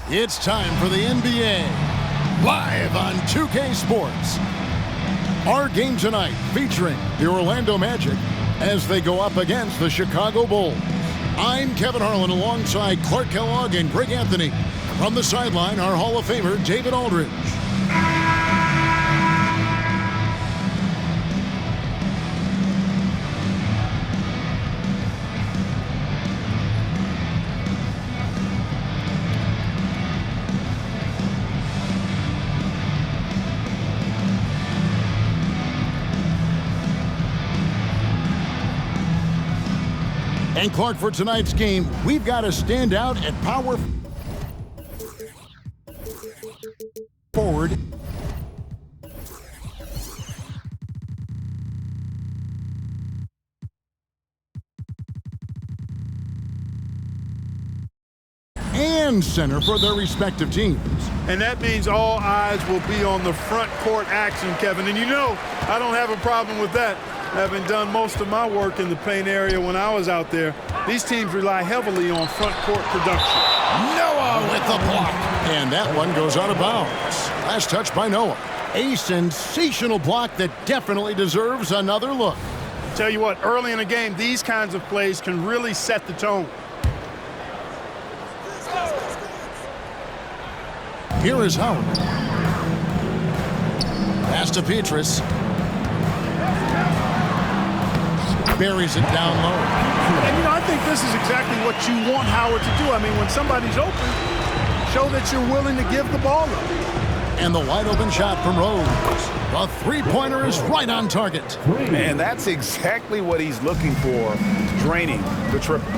It's time for the NBA, live on 2K Sports. Our game tonight featuring the Orlando Magic as they go up against the Chicago Bulls. I'm Kevin Harlan alongside Clark Kellogg and Greg Anthony. From the sideline, our Hall of Famer, David Aldridge. And Clark, for tonight's game, we've got to stand out at power forward. And center for their respective teams. And that means all eyes will be on the front court action, Kevin. And you know, I don't have a problem with that. Having done most of my work in the paint area when I was out there, these teams rely heavily on front court production. Noah with the block. And that one goes out of bounds. Last touch by Noah. A sensational block that definitely deserves another look. Tell you what, early in a game, these kinds of plays can really set the tone. Here is Howard. Pass to Petrus. Buries it down low. And, you know, I think this is exactly what you want Howard to do. I mean, when somebody's open, show that you're willing to give the ball up. And the wide open shot from Rose. The three-pointer is right on target. And that's exactly what he's looking for, draining the triple.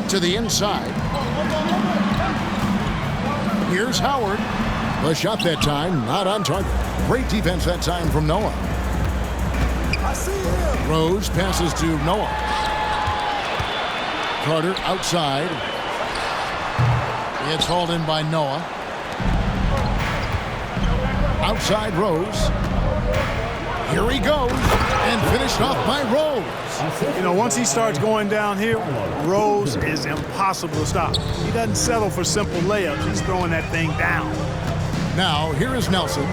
To the inside. Here's Howard. The shot that time, not on target. Great defense that time from Noah. Rose passes to Noah. Carter outside. It's hauled in by Noah. Outside Rose. Here he goes. And finished off by Rose. You know, once he starts going downhill, Rose is impossible to stop. He doesn't settle for simple layups. He's throwing that thing down. Now, here is Nelson.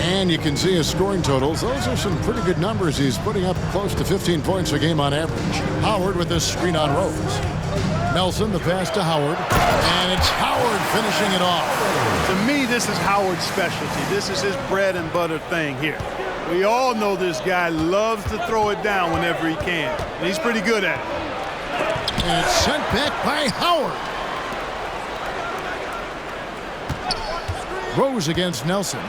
And you can see his scoring totals. Those are some pretty good numbers. He's putting up close to 15 points a game on average. Howard with this screen on Rose. Nelson, the pass to Howard. And it's Howard finishing it off. To me, this is Howard's specialty. This is his bread and butter thing here. We all know this guy loves to throw it down whenever he can. And he's pretty good at it. And it's sent back by Howard. Rose against Nelson.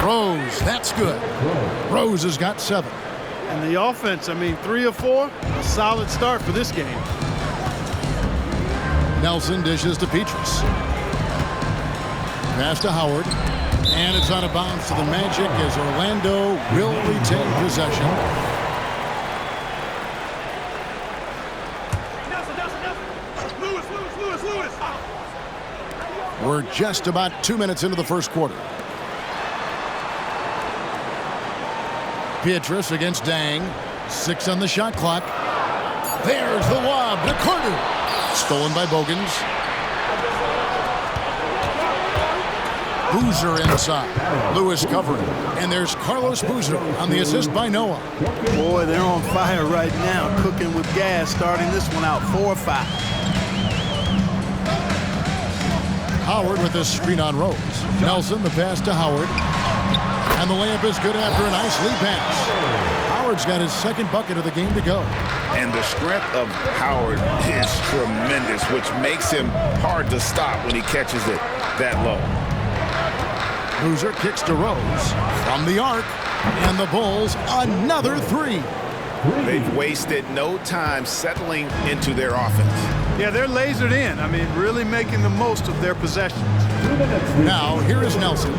Rose, that's good. Rose has got 7. And the offense, I mean, 3 or 4, a solid start for this game. Nelson dishes to Petrus. Pass to Howard. And it's out of bounds to the Magic as Orlando will retain possession. We're just about 2 minutes into the first quarter. Petrus against Dang. 6 on the shot clock. There's the lob to Carter. Stolen by Bogans. Boozer inside. Lewis covering. And there's Carlos Boozer on the assist by Noah. Boy, they're on fire right now, cooking with gas, starting this one out 4-5. Howard with this screen on Rose. Nelson, the pass to Howard. And the layup is good after a nice lead pass. Howard's got his second bucket of the game to go. And the strength of Howard is tremendous, which makes him hard to stop when he catches it that low. Boozer kicks to Rose from the arc. And the Bulls, another 3. They've wasted no time settling into their offense. Yeah, they're lasered in. I mean, really making the most of their possessions. Now, here is Nelson.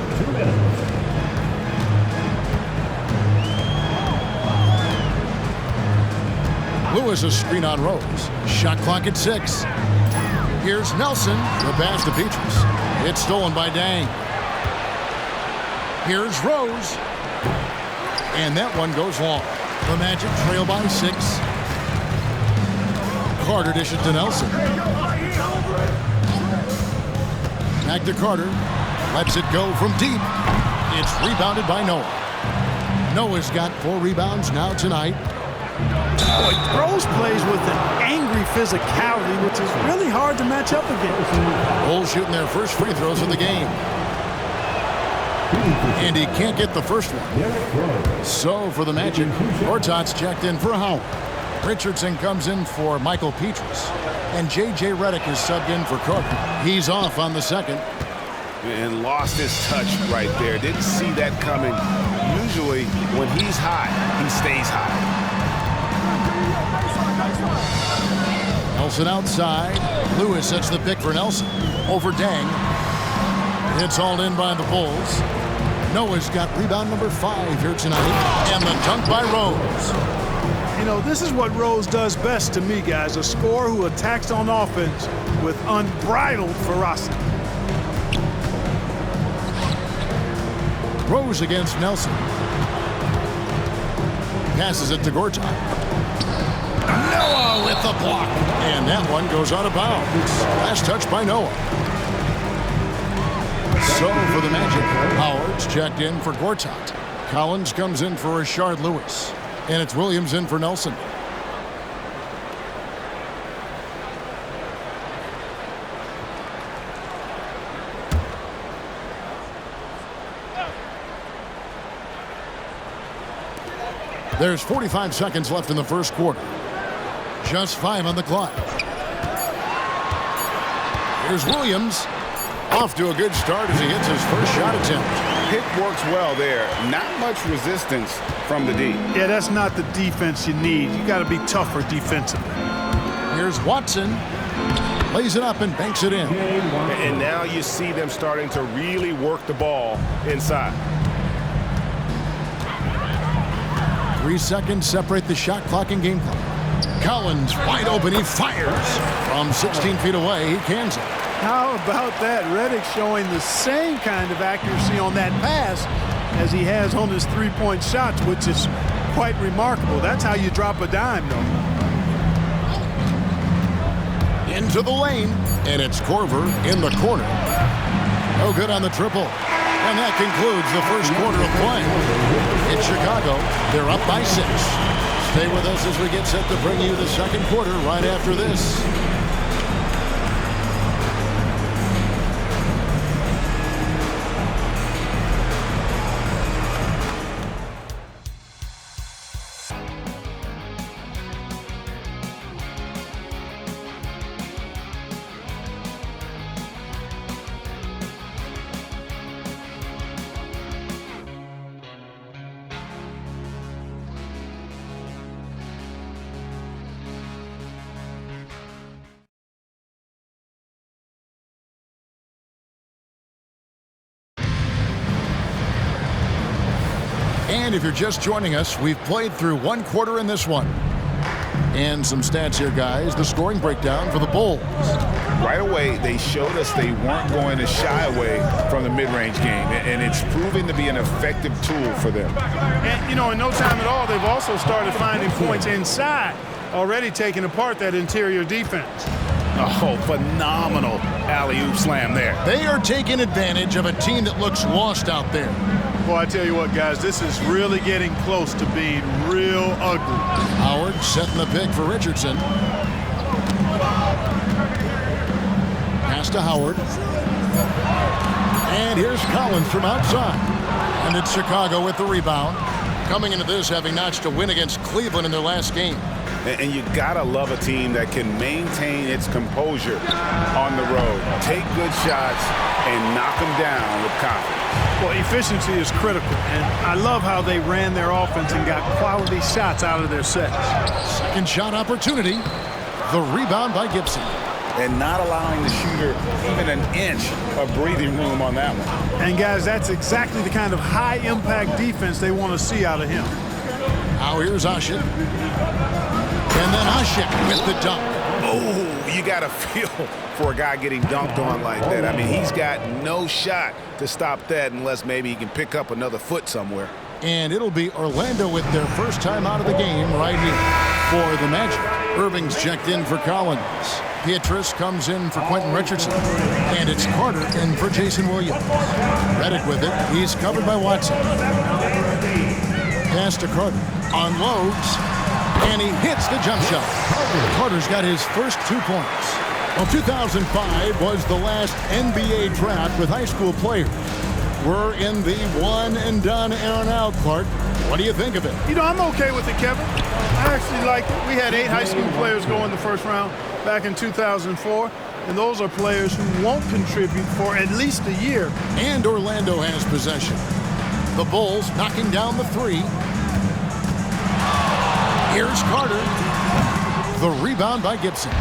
Lewis a screen on Rose. Shot clock at 6. Here's Nelson. The pass to Petrus. It's stolen by Dang. Here's Rose. And that one goes long. The Magic trail by 6. Carter dishes to Nelson. Back to Carter. Lets it go from deep. It's rebounded by Noah. Noah's got 4 rebounds now tonight. Boy, Rose plays with an angry physicality, which is really hard to match up against. Bulls shooting their first free throws of the game. And he can't get the first one. So for the Magic, Gortat's checked in for Howard. Richardson comes in for Michael Petrus. And J.J. Redick is subbed in for Carter. He's off on the second. And lost his touch right there. Didn't see that coming. Usually, when he's high, he stays high. Nelson outside. Lewis sets the pick for Nelson. Over Dang. It's hauled in by the Bulls. Noah's got rebound number 5 here tonight. And the dunk by Rose. You know, this is what Rose does best to me, guys. A scorer who attacks on offense with unbridled ferocity. Rose against Nelson. Passes it to Gortat. Noah with the block. And that one goes out of bounds. Last touch by Noah. So for the Magic, Howard's checked in for Gortat. Collins comes in for Rashard Lewis. And it's Williams in for Nelson. There's 45 seconds left in the first quarter. Just 5 on the clock. Here's Williams. Off to a good start as he hits his first shot attempt. Pick works well there. Not much resistance from the D. Yeah, that's not the defense you need. You got to be tougher defensively. Here's Watson. Lays it up and banks it in. And now you see them starting to really work the ball inside. 3 seconds separate the shot clock and game clock. Collins wide open. He fires. From 16 feet away, he cans it. How about that? Redick showing the same kind of accuracy on that pass as he has on his three-point shots, which is quite remarkable. That's how you drop a dime, though. Into the lane, and it's Korver in the corner. No good on the triple. And that concludes the first quarter of play. In Chicago, they're up by 6. Stay with us as we get set to bring you the second quarter right after this. And if you're just joining us, we've played through 1 quarter in this one. And some stats here, guys. The scoring breakdown for the Bulls. Right away, they showed us they weren't going to shy away from the mid-range game, and it's proving to be an effective tool for them. And, you know, in no time at all, they've also started finding points inside, already taking apart that interior defense. Oh, phenomenal alley-oop slam there. They are taking advantage of a team that looks lost out there. Boy, I tell you what, guys, this is really getting close to being real ugly. Howard setting the pick for Richardson. Pass to Howard. And here's Collins from outside. And it's Chicago with the rebound. Coming into this having notched a win against Cleveland in their last game. And you gotta love a team that can maintain its composure on the road. Take good shots and knock them down with confidence. Well, efficiency is critical, and I love how they ran their offense and got quality shots out of their sets. Second shot opportunity. The rebound by Gibson. And not allowing the shooter even an inch of breathing room on that one. And, guys, that's exactly the kind of high-impact defense they want to see out of him. Now here's Ashik. And then Ashik with the dunk. Oh, you got to feel for a guy getting dunked on like that. I mean, he's got no shot to stop that unless maybe he can pick up another foot somewhere. And it'll be Orlando with their first time out of the game right here for the Magic. Irving's checked in for Collins. Beatrice comes in for Quentin Richardson. And it's Carter in for Jason Williams. Reddick with it. He's covered by Watson. Pass to Carter. Unloads. And he hits the jump shot. Carter's got his first 2 points. Well, 2005 was the last NBA draft with high school players. We're in the one-and-done era now, Clark. What do you think of it? You know, I'm okay with it, Kevin. I actually like it. We had 8 high school players go in the first round back in 2004, and those are players who won't contribute for at least a year. And Orlando has possession. The Bulls knocking down the 3. Here's Carter. The rebound by Gibson.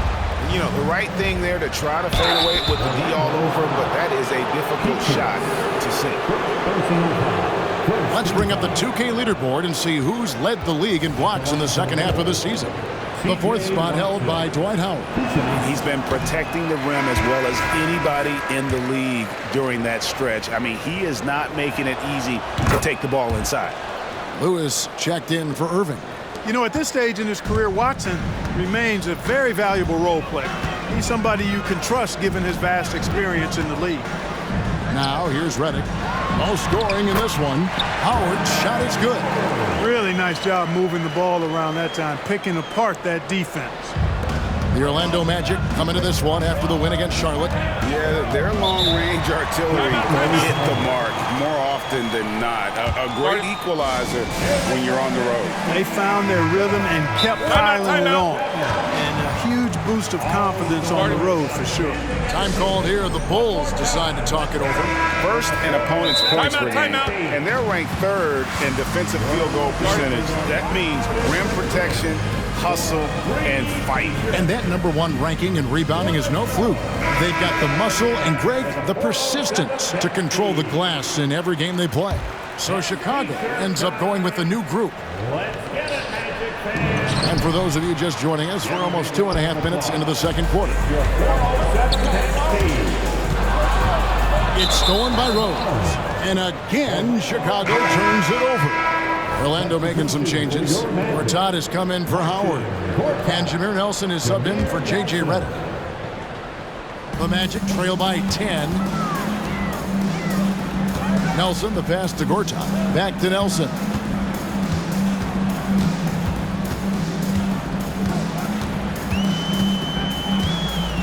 You know, the right thing there to try to fade away with the D all over, but that is a difficult shot to sink. Let's bring up the 2K leaderboard and see who's led the league in blocks in the second half of the season. The 4th spot held by Dwight Howard. He's been protecting the rim as well as anybody in the league during that stretch. I mean, he is not making it easy to take the ball inside. Lewis checked in for Irving. You know, at this stage in his career, Watson remains a very valuable role player. He's somebody you can trust given his vast experience in the league. Now, here's Reddick. No scoring in this one. Howard's shot is good. Really nice job moving the ball around that time, picking apart that defense. The Orlando Magic coming to this one after the win against Charlotte. Yeah, their long-range artillery hit the mark more often than not. A great equalizer when you're on the road. They found their rhythm and kept piling it on. And a huge boost of confidence on the road for sure. Time called here. The Bulls decide to talk it over. First an opponent's points per game, and they're ranked 3rd in defensive field goal percentage. That means rim protection, hustle, and fight. And that #1 ranking in rebounding is no fluke. They've got the muscle and, Greg, the persistence to control the glass in every game they play. So Chicago ends up going with the new group. And for those of you just joining us, we're almost 2.5 minutes into the second quarter. It's stolen by Rose. And again, Chicago turns it over. Orlando making some changes. Todd has come in for Howard. And Jameer Nelson is subbed in for J.J. Redick. The Magic trail by 10. Nelson, the pass to Gortat. Back to Nelson.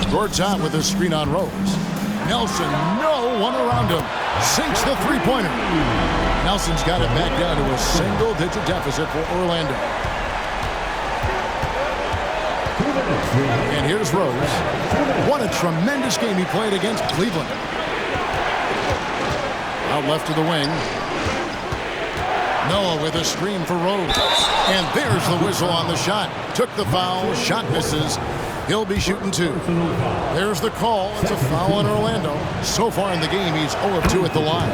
Gortat with a screen on Rose. Nelson, no one around him. Sinks the three-pointer. Nelson's got it back down to a single-digit deficit for Orlando. And here's Rose. What a tremendous game he played against Cleveland. Out left to the wing. Noah with a screen for Rose. And there's the whistle on the shot. Took the foul. Shot misses. He'll be shooting 2. There's the call. It's a foul on Orlando. So far in the game, he's 0 of 2 at the line.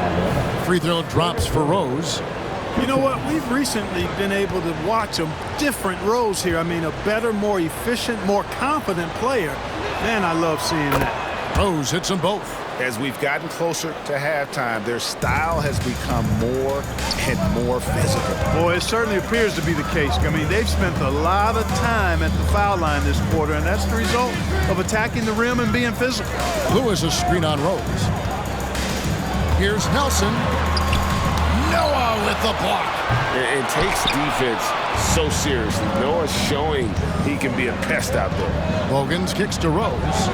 Free throw drops for Rose. You know what? We've recently been able to watch a different Rose here. I mean, a better, more efficient, more confident player. Man, I love seeing that. Rose hits them both. As we've gotten closer to halftime, their style has become more and more physical. Boy, it certainly appears to be the case. I mean, they've spent a lot of time at the foul line this quarter, and that's the result of attacking the rim and being physical. Lewis a screen on Rose. Here's Nelson. Noah with the block. It takes defense so seriously. Noah's showing he can be a pest out there. Bogans kicks to Rose.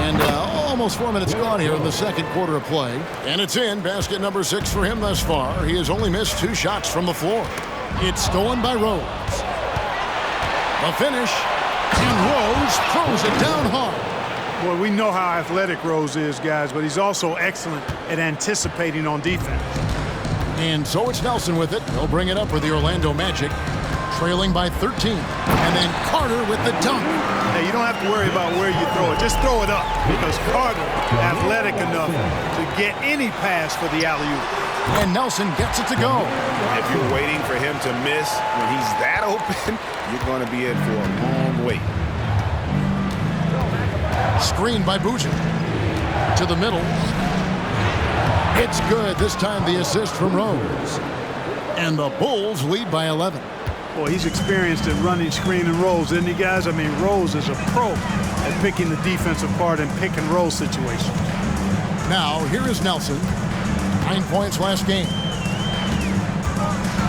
And almost 4 minutes gone here in the second quarter of play. And it's in. Basket number 6 for him thus far. He has only missed 2 shots from the floor. It's stolen by Rose. The finish. And Rose throws it down hard. Boy, we know how athletic Rose is, guys, but he's also excellent at anticipating on defense. And so it's Nelson with it. He'll bring it up for the Orlando Magic. Trailing by 13. And then Carter with the dunk. Hey, you don't have to worry about where you throw it. Just throw it up because Carter, athletic enough to get any pass for the alley-oop. And Nelson gets it to go. If you're waiting for him to miss when he's that open, you're going to be in for a long wait. Screen by Boucher. To the middle. It's good. This time the assist from Rose. And the Bulls lead by 11. Boy, he's experienced at running screen and rolls, isn't he, guys? I mean, Rose is a pro at picking the defensive part in pick and roll situations. Now, here is Nelson. 9 points last game.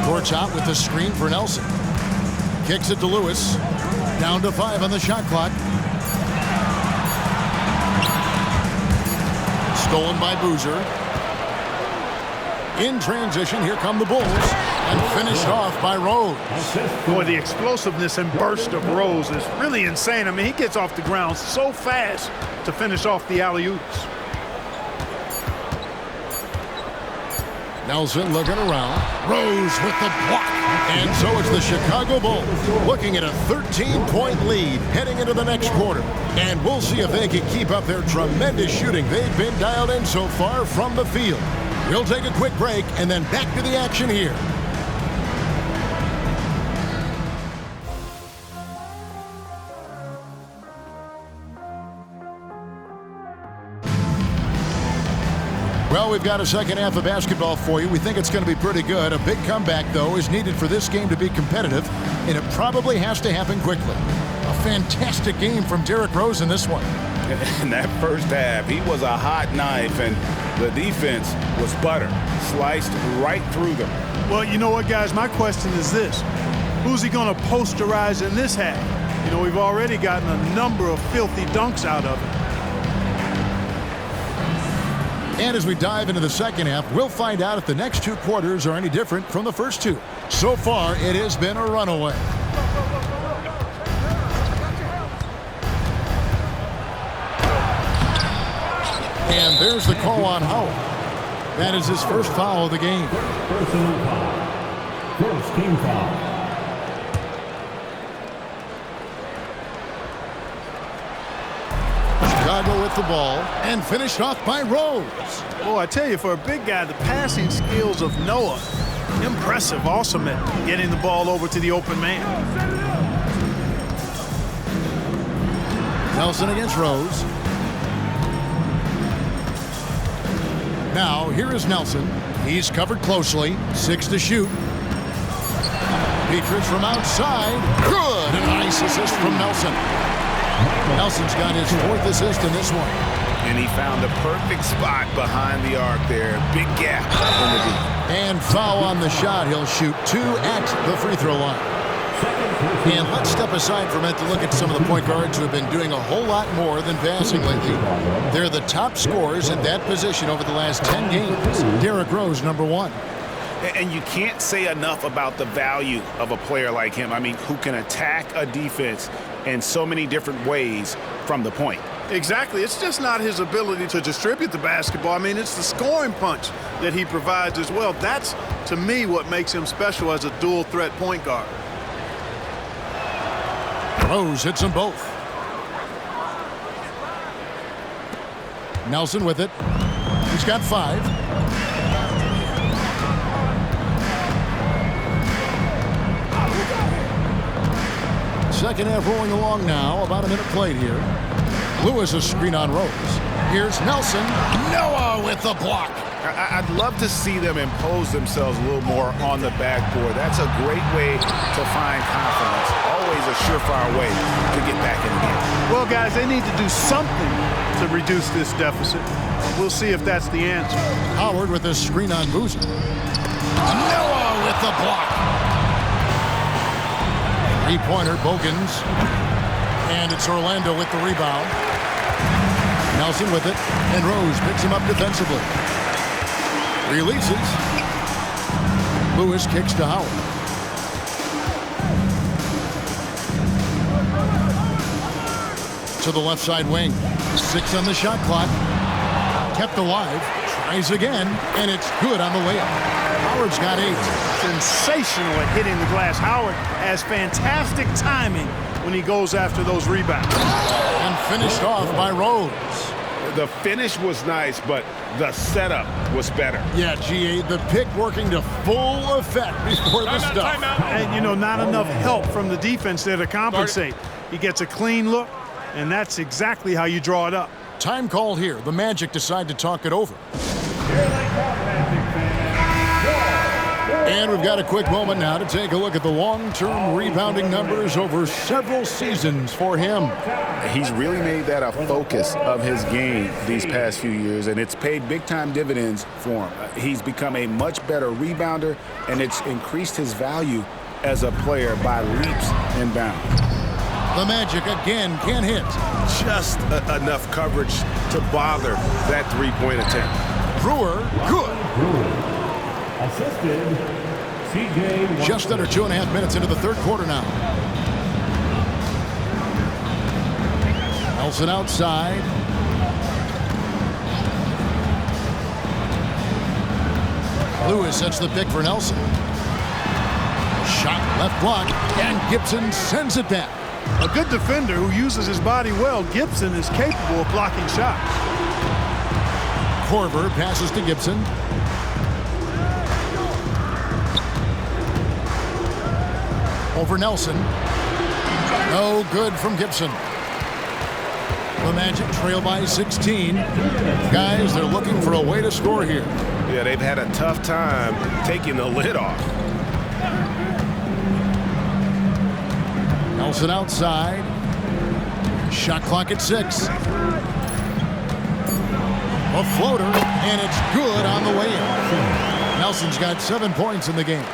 Gorchop with the screen for Nelson. Kicks it to Lewis. Down to 5 on the shot clock. Stolen by Boozer. In transition, here come the Bulls. And finished off by Rose. Boy, the explosiveness and burst of Rose is really insane. I mean, he gets off the ground so fast to finish off the alley-oops. Nelson looking around. Rose with the block. And so it's the Chicago Bulls looking at a 13-point lead heading into the next quarter. And we'll see if they can keep up their tremendous shooting they've been dialed in so far from the field. We'll take a quick break and then back to the action here. Well, we've got a second half of basketball for you. We think it's going to be pretty good. A big comeback, though, is needed for this game to be competitive, and it probably has to happen quickly. A fantastic game from Derrick Rose in this one. In that first half, he was a hot knife, and the defense was butter, sliced right through them. Well, you know what, guys? My question is this. Who's he going to posterize in this half? You know, we've already gotten a number of filthy dunks out of it. And as we dive into the second half, we'll find out if the next 2 quarters are any different from the first 2. So far, it has been a runaway. And there's the call on Howard. That is his first foul of the game. Personal foul. First team foul. Chicago with the ball and finished off by Rose. Oh, I tell you, for a big guy, the passing skills of Noah, impressive, awesome at getting the ball over to the open man. Nelson against Rose. Now, here is Nelson. He's covered closely. 6 to shoot. Petrus from outside. Good. A nice assist from Nelson. Nelson's got his 4th assist in this one. And he found the perfect spot behind the arc there. Big gap in the deep. And foul on the shot. He'll shoot 2 at the free throw line. And let's step aside for a minute to look at some of the point guards who have been doing a whole lot more than passing lately. They're the top scorers at that position over the last 10 games. Derrick Rose, number 1. And you can't say enough about the value of a player like him. I mean, who can attack a defense in so many different ways from the point. Exactly. It's just not his ability to distribute the basketball. I mean, it's the scoring punch that he provides as well. That's, to me, what makes him special as a dual-threat point guard. Rose hits them both. Nelson with it. He's got 5. Second half rolling along now. About a minute played here. Lewis a screen on Rose. Here's Nelson. Noah with the block. I'd love to see them impose themselves a little more on the backboard. That's a great way to find confidence. Always a surefire way to get back in the game. Well, guys, they need to do something to reduce this deficit. We'll see if that's the answer. Howard with a screen on Boozer. Noah with the block. Three-pointer, Bogans. And it's Orlando with the rebound. Nelson with it. And Rose picks him up defensively. Releases. Lewis kicks to Howard. To the left side wing. 6 on the shot clock. Kept alive. Tries again. And it's good on the layup. Howard's got 8. Sensational at hitting the glass. Howard has fantastic timing when he goes after those rebounds. And finished off by Rose. The finish was nice, but the setup was better. Yeah, GA, the pick working to full effect before the stuff. And, you know, not enough help from the defense there to compensate. He gets a clean look, and that's exactly how you draw it up. Time called here. The Magic decide to talk it over. And we've got a quick moment now to take a look at the long-term rebounding numbers over several seasons for him. He's really made that a focus of his game these past few years, and it's paid big-time dividends for him. He's become a much better rebounder, and it's increased his value as a player by leaps and bounds. The Magic again can't hit. Just enough coverage to bother that three-point attempt. Brewer, good. Assisted, CJ. Just under 2.5 minutes into the third quarter now. Nelson outside. Lewis sets the pick for Nelson. Shot left block, and Gibson sends it back. A good defender who uses his body well. Gibson is capable of blocking shots. Korver passes to Gibson. Over Nelson. No good from Gibson. The Magic trail by 16. Guys, they're looking for a way to score here. Yeah, they've had a tough time taking the lid off. Nelson outside. Shot clock at 6. A floater, and it's good on the way in. Nelson's got 7 points in the game.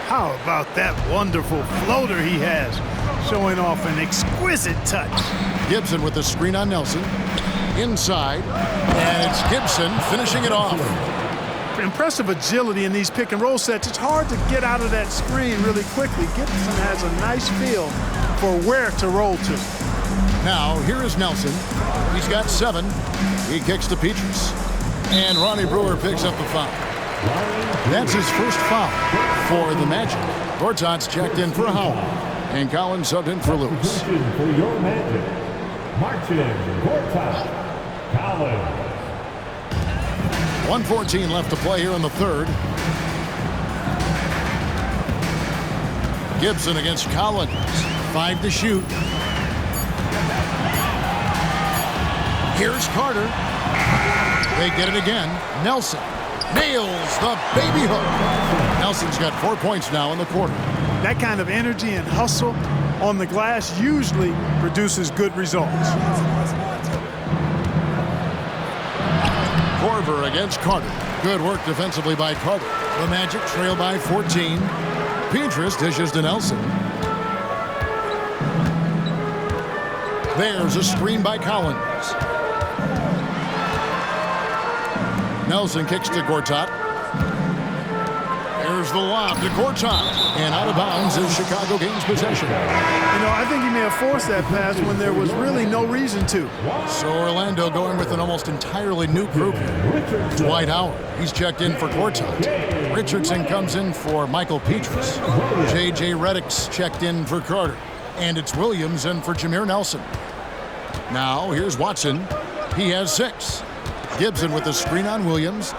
How about that wonderful floater he has, showing off an exquisite touch. Gibson with the screen on Nelson. Inside, and it's Gibson finishing it off. Impressive agility in these pick and roll sets. It's hard to get out of that screen really quickly. Gibson has a nice feel for where to roll to. Now, here is Nelson. He's got 7. He kicks to Petrus. And Ronnie Brewer picks up the foul. That's his first foul for the Magic. Gortat's checked in for Howell. And Collins subbed in for Lewis. For your Magic, Martin Gortat, Collins. 1:14 left to play here in the third. Gibson against Collins. 5 to shoot. Here's Carter. They get it again. Nelson nails the baby hook. Nelson's got 4 points now in the quarter. That kind of energy and hustle on the glass usually produces good results. Korver against Carter. Good work defensively by Carter. The Magic trail by 14. Petrus dishes to Nelson. There's a screen by Collins. Nelson kicks to Gortat. There's the lob to Gortat. And out of bounds as Chicago gains possession. You know, I think he may have forced that pass when there was really no reason to. So Orlando going with an almost entirely new group here. Dwight Howard, he's checked in for Gortat. Richardson comes in for Michael Petrus. J.J. Redick's checked in for Carter. And it's Williams in for Jameer Nelson. Now, here's Watson. He has 6. Gibson with the screen on Williams.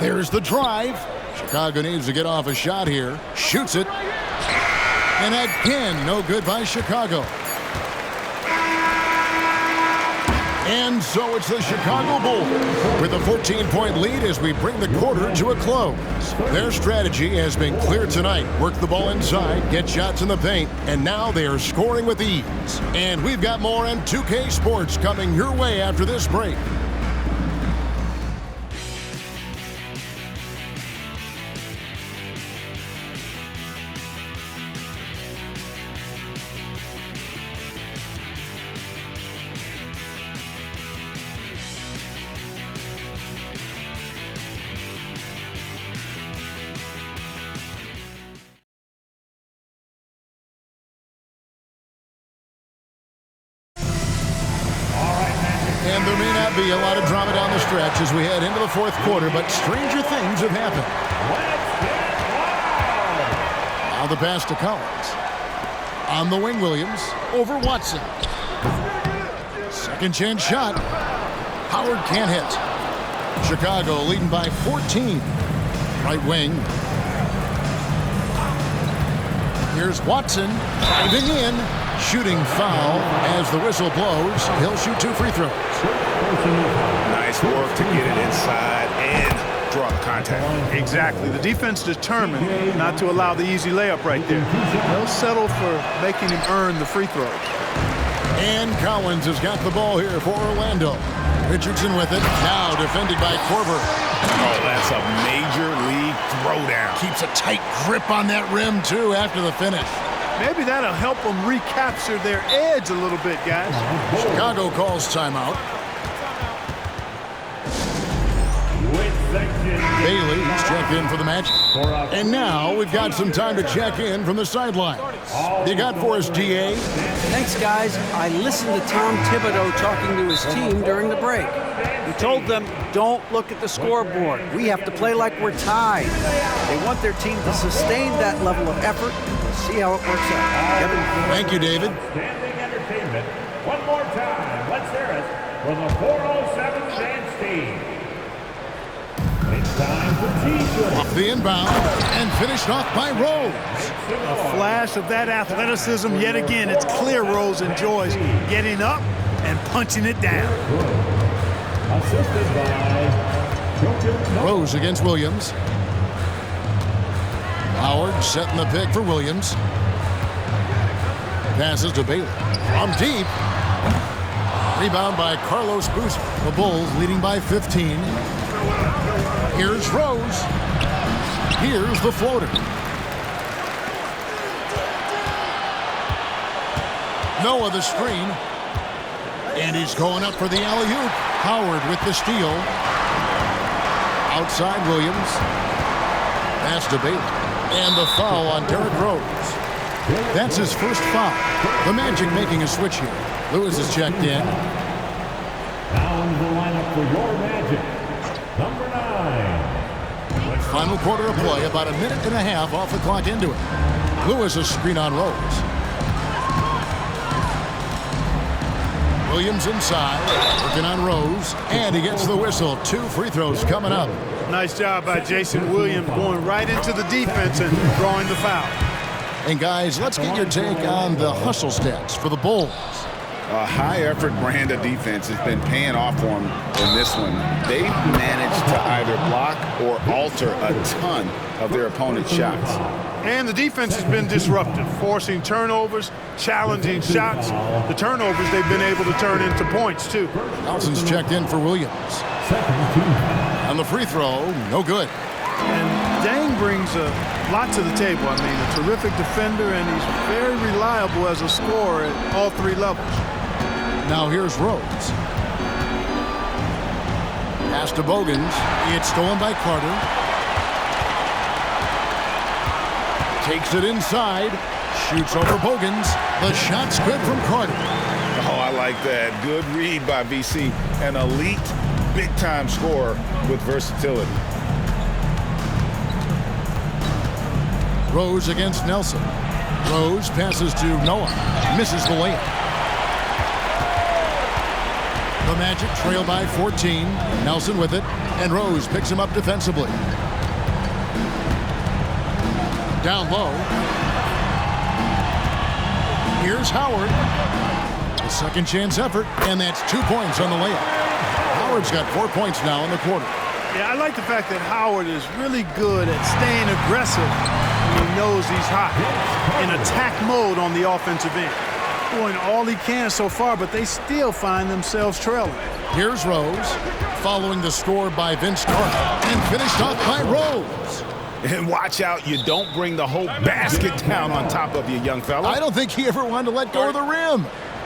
There's the drive. Chicago needs to get off a shot here. Shoots it. And again, no good by Chicago. And so it's the Chicago Bulls with a 14-point lead as we bring the quarter to a close. Their strategy has been clear tonight. Work the ball inside, get shots in the paint, and now they are scoring with ease. And we've got more on 2K Sports coming your way after this break. And there may not be a lot of drama down the stretch as we head into the fourth quarter, but stranger things have happened. Now the pass to Collins. On the wing, Williams. Over Watson. Second chance shot. Howard can't hit. Chicago leading by 14. Right wing. Here's Watson diving in. Shooting foul as the whistle blows. He'll shoot 2 free throws. Nice work to get it inside and draw the contact. Exactly. The defense determined not to allow the easy layup right there. They'll settle for making him earn the free throws. And Collins has got the ball here for Orlando. Richardson with it. Now defended by Korver. Oh, that's a major league throwdown. Keeps a tight grip on that rim, too, after the finish. Maybe that'll help them recapture their edge a little bit, guys. Chicago calls timeout. Bailey's checked in for the match. And now we've got some time to check in from the sideline. You got for us, DA? Thanks, guys. I listened to Tom Thibodeau talking to his team during the break. He told them, don't look at the scoreboard. We have to play like we're tied. They want their team to sustain that level of effort and see how it works out. Kevin? Thank you, David. Standing entertainment. One more time. Let's hear it for the 407 Dance Team. It's time for T-shirt. Off the inbound and finished off by Rose. A flash of that athleticism yet again. It's clear Rose enjoys getting up and punching it down. Assisted by Rose against Williams. Howard setting the pick for Williams. Passes to Bailey. From deep. Rebound by Carlos Boozer. The Bulls leading by 15. Here's Rose. Here's the floater. Noah the screen. And he's going up for the alley-oop. Howard with the steal. Outside Williams. Pass to Bailey. And the foul on Derrick Rose. That's his first foul. The Magic making a switch here. Lewis is checked in. now into the lineup for your Magic. Number 9. Final quarter of play, about a minute and a half off the clock into it. Lewis a screen on Rose. Williams inside, working on Rose, and he gets the whistle. 2 free throws coming up. Nice job by Jason Williams going right into the defense and drawing the foul. And guys, let's get your take on the hustle stats for the Bulls. A high-effort brand of defense has been paying off for them in this one. They've managed to either block or alter a ton of their opponent's shots. And the defense has been disruptive, forcing turnovers, challenging shots. The turnovers they've been able to turn into points, too. Nelson's checked in for Williams. On the free throw, no good. And Dang brings a lot to the table. I mean, a terrific defender, and he's very reliable as a scorer at all 3 levels. Now here's Rose. Pass to Bogans. It's stolen by Carter. Takes it inside. Shoots over Bogans. The shot's good from Carter. Oh, I like that. Good read by VC. An elite, big-time scorer with versatility. Rose against Nelson. Rose passes to Noah. Misses the layup. The Magic trail by 14. Nelson with it. And Rose picks him up defensively. Down low. Here's Howard. A second chance effort. And that's 2 points on the layup. Howard's got 4 points now in the quarter. Yeah, I like the fact that Howard is really good at staying aggressive when he knows he's hot. In attack mode on the offensive end. Doing all he can so far, but they still find themselves trailing. Here's Rose, following the score by Vince Carter, and finished off by Rose. And watch out, you don't bring the whole basket down on top of you, young fella. I don't think he ever wanted to let go of the rim.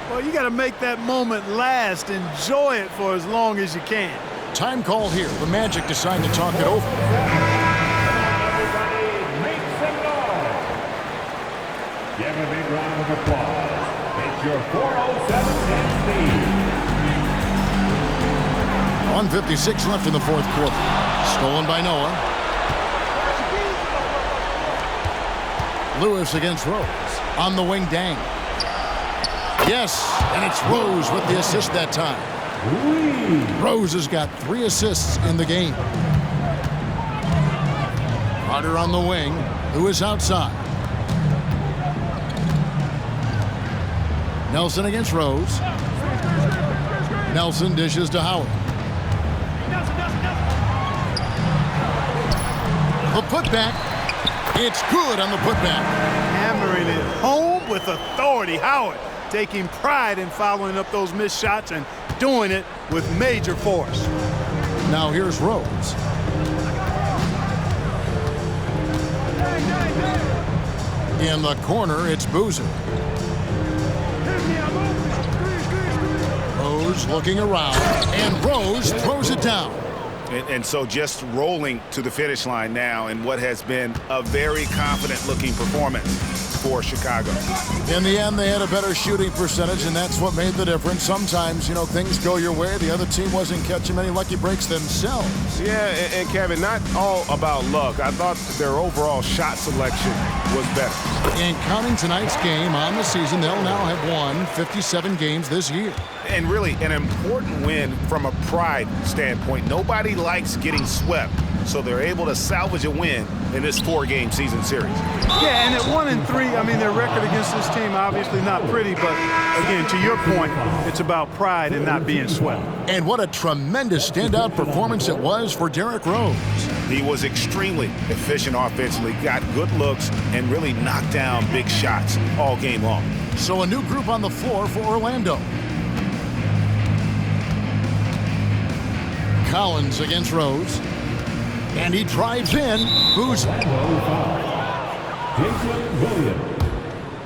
Well, you got to make that moment last. Enjoy it for as long as you can. Time call here. The Magic decide to talk it over. Everybody make some noise. Give a big round of applause. It's your 407 Dance Team. 1:56 left in the fourth quarter. Stolen by Noah. Lewis against Rose. On the wing, Dang. Yes, and it's Rose with the assist that time. Rose has got 3 assists in the game. Carter on the wing. Lewis outside. Nelson against Rose. Nelson dishes to Howard. The putback. It's good on the putback. Hammering it home with authority. Howard taking pride in following up those missed shots and doing it with major force. Now here's Rhodes. In the corner, it's Boozer. Rose looking around, and Rose throws it down. And so just rolling to the finish line now in what has been a very confident-looking performance for Chicago. In the end, they had a better shooting percentage, and that's what made the difference. Sometimes, you know, things go your way. The other team wasn't catching many lucky breaks themselves. Yeah, and Kevin, not all about luck. I thought their overall shot selection was better. And counting tonight's game on the season, they'll now have won 57 games this year. And really an important win from a pride standpoint. Nobody likes getting swept, so they're able to salvage a win in this 4-game season series. Yeah, and at 1-3, I mean, their record against this team obviously not pretty, but again, to your point, it's about pride and not being swept. And what a tremendous standout performance it was for Derrick Rose. He was extremely efficient offensively, got good looks, and really knocked down big shots all game long. So a new group on the floor for Orlando. Collins against Rose. And he drives in. Boozer. Jason Williams.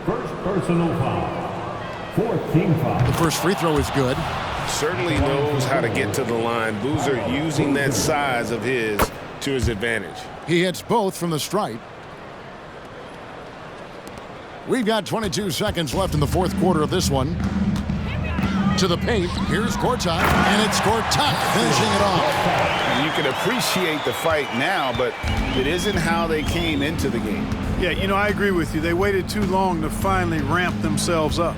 First personal foul. Fourth team foul. The first free throw is good. Certainly knows how to get to the line. Boozer using that size of his to his advantage. He hits both from the stripe. We've got 22 seconds left in the fourth quarter of this one. To the paint. Here's Gortat, and it's Gortat finishing it off. You can appreciate the fight now, but it isn't how they came into the game. Yeah, you know, I agree with you. They waited too long to finally ramp themselves up.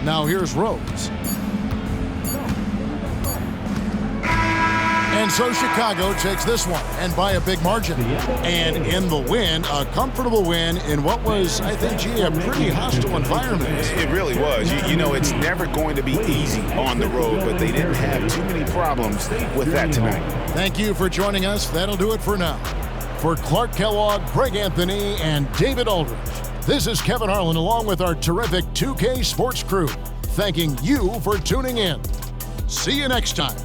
Now here's Rhodes. And so Chicago takes this one, and by a big margin. And in the win, a comfortable win in what was, I think, a pretty hostile environment. It really was. You know, it's never going to be easy on the road, but they didn't have too many problems with that tonight. Thank you for joining us. That'll do it for now. For Clark Kellogg, Greg Anthony, and David Aldridge, this is Kevin Harlan along with our terrific 2K Sports crew, thanking you for tuning in. See you next time.